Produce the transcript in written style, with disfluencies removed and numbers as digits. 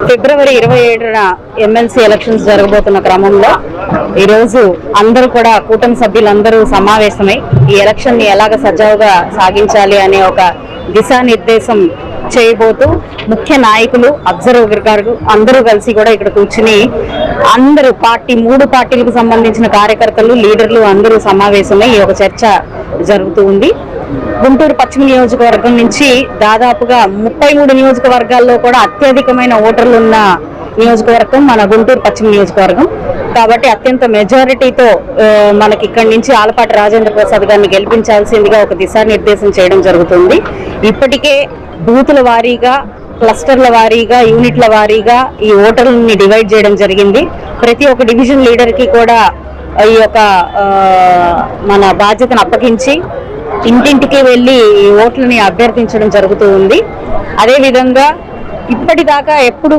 ఫిబ్రవరి 27న MLC elections జరగబోతున్న క్రమంలో ఈరోజు అందరూ కూడా కూటమి సభ్యులందరూ సమావేశమై ఈ ఎలక్షన్ ని ఎలాగ సజావుగా సాగించాలి అనే ఒక దిశానిర్దేశం చేయబోతూ ముఖ్య నాయకులు అబ్జర్వర్ గారు అందరూ కలిసి కూడా ఇక్కడ కూర్చుని అందరూ మూడు పార్టీలకు సంబంధించిన కార్యకర్తలు లీడర్లు అందరూ సమావేశమై ఈ ఒక చర్చ జరుగుతూ ఉంది. గుంటూరు పశ్చిమ నియోజకవర్గం నుంచి దాదాపుగా 33 నియోజకవర్గాల్లో కూడా అత్యధికమైన ఓటర్లు ఉన్న నియోజకవర్గం మన గుంటూరు పశ్చిమ నియోజకవర్గం. కాబట్టి అత్యంత మెజారిటీతో మనకి ఇక్కడి నుంచి ఆలపాటి రాజేంద్ర ప్రసాద్ గారిని గెలిపించాల్సిందిగా ఒక దిశానిర్దేశం చేయడం జరుగుతుంది. ఇప్పటికే బూతుల వారీగా, క్లస్టర్ల వారీగా, యూనిట్ల వారీగా ఈ ఓటర్లని డివైడ్ చేయడం జరిగింది. ప్రతి ఒక్క డివిజన్ లీడర్ కి కూడా ఈ యొక్క మన బాధ్యతను అప్పగించి ఇంటింటికి వెళ్ళి ఈ ఓట్లని అభ్యర్థించడం జరుగుతూ ఉంది. అదేవిధంగా ఇప్పటిదాకా ఎప్పుడు